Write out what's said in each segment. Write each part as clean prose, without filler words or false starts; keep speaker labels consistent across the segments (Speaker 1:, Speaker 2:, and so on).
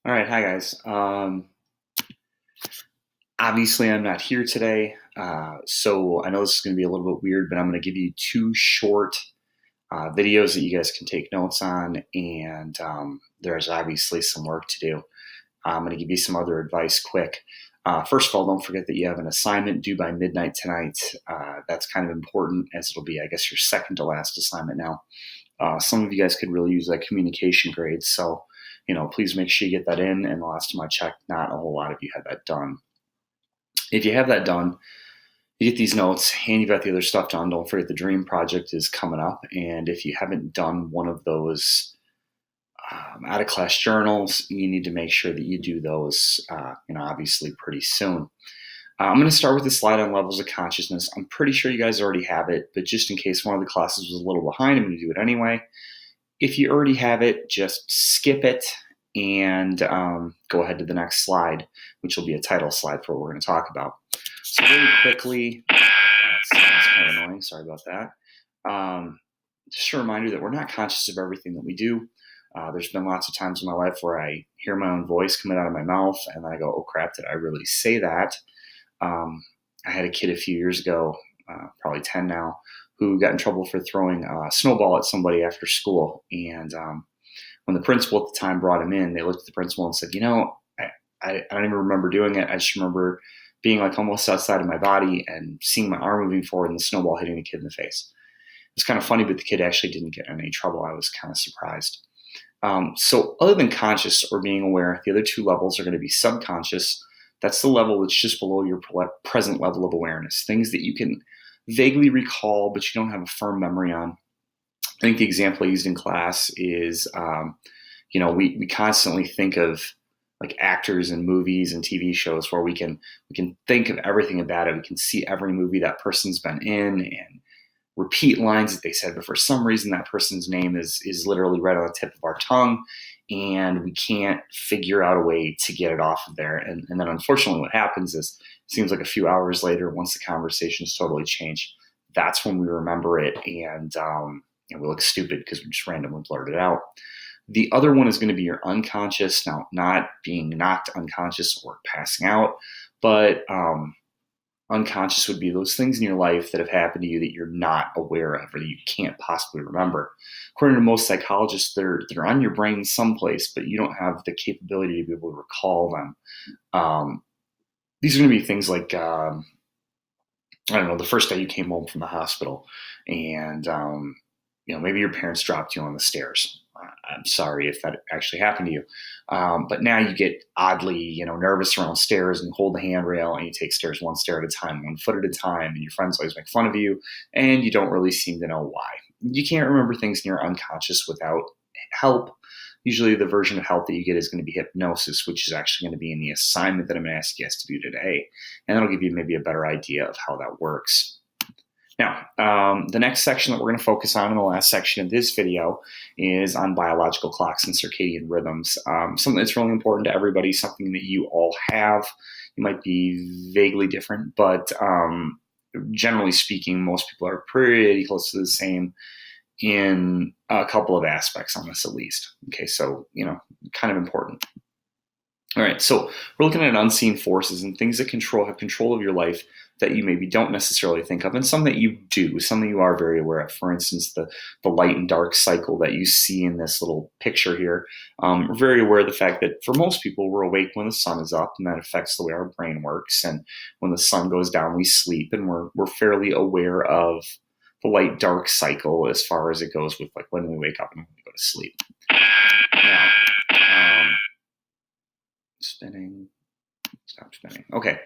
Speaker 1: All right, hi guys. Obviously, I'm not here today, so I know this is going to be a little bit weird, but I'm going to give you two short videos that you guys can take notes on, and there's obviously some work to do. I'm going to give you some other advice quick. First of all, don't forget that you have an assignment due by midnight tonight. That's kind of important, as it'll be, I guess, your second to last assignment now. Some of you guys could really use that communication grade, so please make sure you get that in. And the last time I checked, not a whole lot of you had that done. If you have that done, you get these notes and you've got the other stuff done. Don't forget the dream project is coming up. And if you haven't done one of those out of class journals, you need to make sure that you do those, obviously pretty soon. I'm going to start with the slide on levels of consciousness. I'm pretty sure you guys already have it, but just in case one of the classes was a little behind, I'm going to do it anyway. If you already have it, just skip it and go ahead to the next slide, which will be a title slide for what we're going to talk about. So really quickly, sounds kind of annoying, sorry about that. Just a reminder that we're not conscious of everything that we do. There's been lots of times in my life where I hear my own voice coming out of my mouth and then I go, oh crap, did I really say that? I had a kid a few years ago, probably 10 now, who got in trouble for throwing a snowball at somebody after school. And when the principal at the time brought him in, they looked at the principal and said, I don't even remember doing it. I just remember being like almost outside of my body and seeing my arm moving forward and the snowball hitting the kid in the face. It's kind of funny, but the kid actually didn't get in any trouble. I was kind of surprised. So other than conscious or being aware, the other two levels are going to be subconscious. That's the level that's just below your present level of awareness, things that you can vaguely recall, but you don't have a firm memory on. I think the example I used in class is, we constantly think of like actors in movies and TV shows where we can think of everything about it. We can see every movie that person's been in and repeat lines that they said, but for some reason that person's name is literally right on the tip of our tongue, and we can't figure out a way to get it off of there. And then unfortunately what happens is it seems like a few hours later, once the conversation's totally changed, that's when we remember it, and we look stupid because we just randomly blurted it out. The other one is going to be your unconscious. Now, not being knocked unconscious or passing out, but unconscious would be those things in your life that have happened to you that you're not aware of or that you can't possibly remember. According to most psychologists, they're on your brain someplace, but you don't have the capability to be able to recall them. These are going to be things like, the first day you came home from the hospital and, maybe your parents dropped you on the stairs. I'm sorry if that actually happened to you. But now you get oddly, nervous around stairs and hold the handrail and you take stairs one stair at a time, 1 foot at a time, and your friends always make fun of you and you don't really seem to know why. You can't remember things in your unconscious without help. Usually the version of help that you get is going to be hypnosis, which is actually going to be in the assignment that I'm going to ask you guys to do today. And that'll give you maybe a better idea of how that works. Now, the next section that we're going to focus on in the last section of this video is on biological clocks and circadian rhythms. Something that's really important to everybody, something that you all have. You might be vaguely different, but generally speaking, most people are pretty close to the same in a couple of aspects on this at least. Okay, so, kind of important. All right, so we're looking at unseen forces and things that have control of your life that you maybe don't necessarily think of, and some that you do, some that you are very aware of. For instance, the light and dark cycle that you see in this little picture here. We're very aware of the fact that for most people, we're awake when the sun is up, and that affects the way our brain works. And when the sun goes down, we sleep, and we're fairly aware of the light-dark cycle as far as it goes with like when we wake up and when we go to sleep. Now, stop spinning. Okay.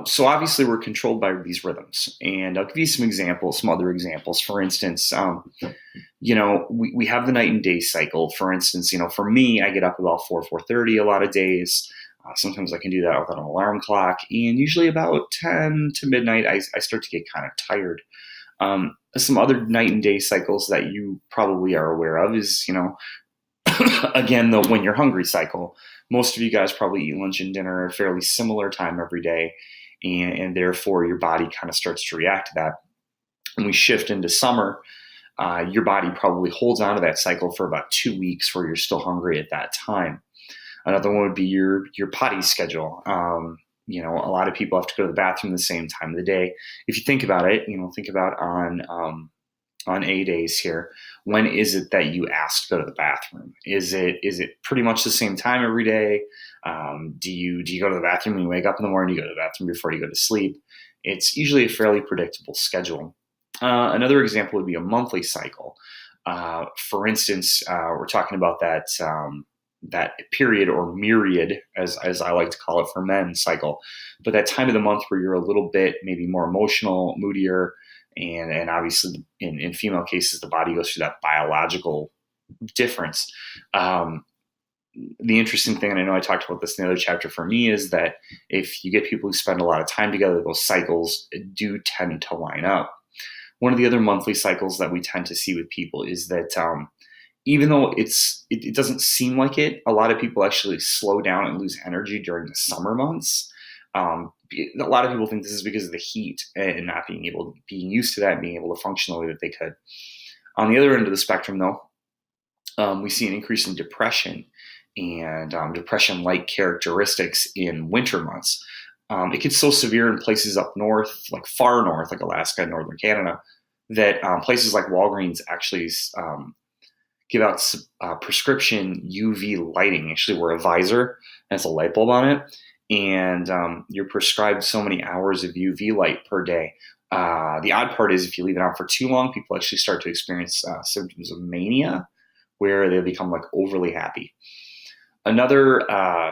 Speaker 1: So obviously we're controlled by these rhythms, and I'll give you some other examples. For instance, we have the night and day cycle. For instance, for me, I get up about 4:30 a lot of days. Sometimes I can do that without an alarm clock, and usually about 10 to midnight, I start to get kind of tired. Some other night and day cycles that you probably are aware of is, again, the when you're hungry cycle. Most of you guys probably eat lunch and dinner at a fairly similar time every day, and therefore your body kind of starts to react to that. When we shift into summer, your body probably holds on to that cycle for about 2 weeks where you're still hungry at that time. Another one would be your potty schedule. A lot of people have to go to the bathroom the same time of the day. If you think about it, think about on A days here, when is it that you ask to go to the bathroom? Is it pretty much the same time every day? Do you go to the bathroom when you wake up in the morning? Do you go to the bathroom before you go to sleep? It's usually a fairly predictable schedule. Another example would be a monthly cycle. For instance, we're talking about that period or myriad, as I like to call it for men, cycle, but that time of the month where you're a little bit maybe more emotional, moodier, and obviously in female cases, the body goes through that biological difference. The interesting thing, and I know I talked about this in the other chapter for me, is that if you get people who spend a lot of time together, those cycles do tend to line up. One of the other monthly cycles that we tend to see with people is that even though it doesn't seem like it, a lot of people actually slow down and lose energy during the summer months. A lot of people think this is because of the heat and not being used to that and being able to function the way that they could. On the other end of the spectrum, though, we see an increase in depression and depression-like characteristics in winter months. It gets so severe in places up north, like far north, like Alaska and northern Canada, that places like Walgreens actually give out prescription UV lighting. Actually wear a visor and it's a light bulb on it, and you're prescribed so many hours of UV light per day. The odd part is if you leave it on for too long, people actually start to experience symptoms of mania, where they become like overly happy. Another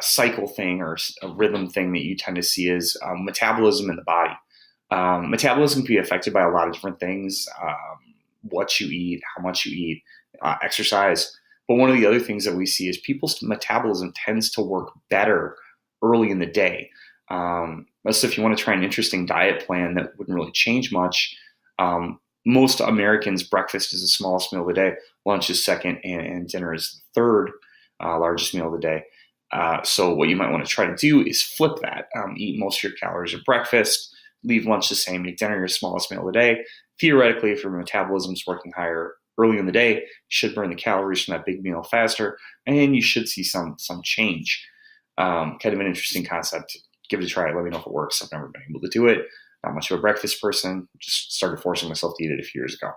Speaker 1: cycle thing or a rhythm thing that you tend to see is metabolism in the body. Metabolism can be affected by a lot of different things: what you eat, how much you eat, exercise. But one of the other things that we see is people's metabolism tends to work better early in the day. So if you want to try an interesting diet plan that wouldn't really change much, most Americans, breakfast is the smallest meal of the day, lunch is second, and dinner is the third largest meal of the day. So what you might want to try to do is flip that. Eat most of your calories at breakfast, leave lunch the same, make dinner your smallest meal of the day. Theoretically, if your metabolism is working higher early in the day, you should burn the calories from that big meal faster, and you should see some change. Kind of an interesting concept. Give it a try. Let me know if it works. I've never been able to do it. Not much of a breakfast person. Just started forcing myself to eat it a few years ago.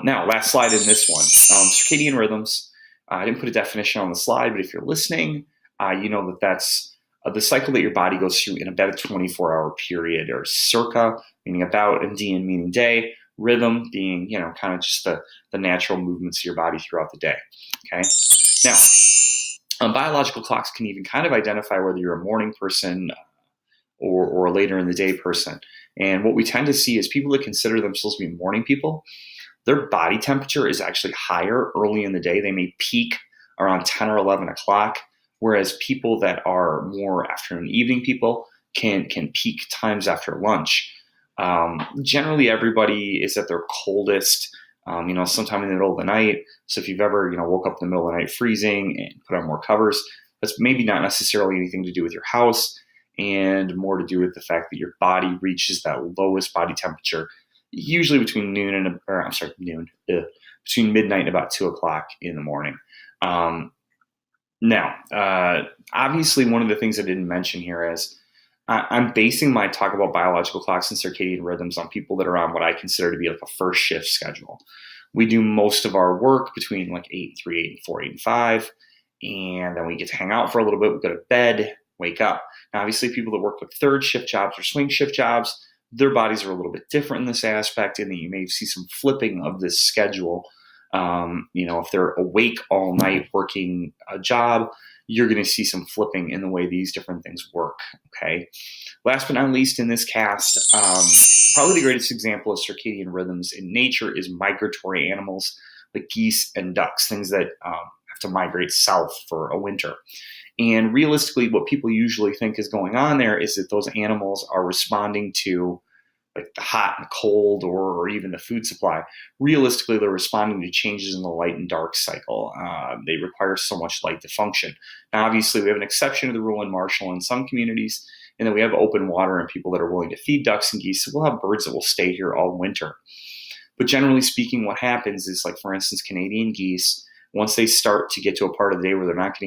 Speaker 1: Now, last slide in this one. Circadian rhythms. I didn't put a definition on the slide, but if you're listening, you know that's the cycle that your body goes through in about a 24-hour period, or circa, meaning about, and dian, meaning day, rhythm being, kind of just the natural movements of your body throughout the day. Okay. Now, biological clocks can even kind of identify whether you're a morning person or a later in the day person. And what we tend to see is people that consider themselves to be morning people, their body temperature is actually higher early in the day. They may peak around 10 or 11 o'clock, whereas people that are more afternoon evening people can peak times after lunch. Generally, everybody is at their coldest, sometime in the middle of the night. So if you've ever, woke up in the middle of the night freezing and put on more covers, that's maybe not necessarily anything to do with your house, and more to do with the fact that your body reaches that lowest body temperature usually between between midnight and about 2 o'clock in the morning. Now, obviously, one of the things I didn't mention here is I'm basing my talk about biological clocks and circadian rhythms on people that are on what I consider to be like a first shift schedule. We do most of our work between like 8 and 3, 8 and 4, 8 and 5, and then we get to hang out for a little bit. We go to bed, wake up. Now, obviously, people that work with third shift jobs or swing shift jobs, their bodies are a little bit different in this aspect, and that you may see some flipping of this schedule. If they're awake all night working a job, you're going to see some flipping in the way these different things work. Okay. Last but not least in this cast, probably the greatest example of circadian rhythms in nature is migratory animals like geese and ducks, things that have to migrate south for a winter. And realistically, what people usually think is going on there is that those animals are responding to like the hot and cold or even the food supply. Realistically, they're responding to changes in the light and dark cycle. They require so much light to function. Now, obviously, we have an exception to the rule in Marshall in some communities, and then we have open water and people that are willing to feed ducks and geese. So we'll have birds that will stay here all winter. But generally speaking, what happens is, like, for instance, Canadian geese, once they start to get to a part of the day where they're not getting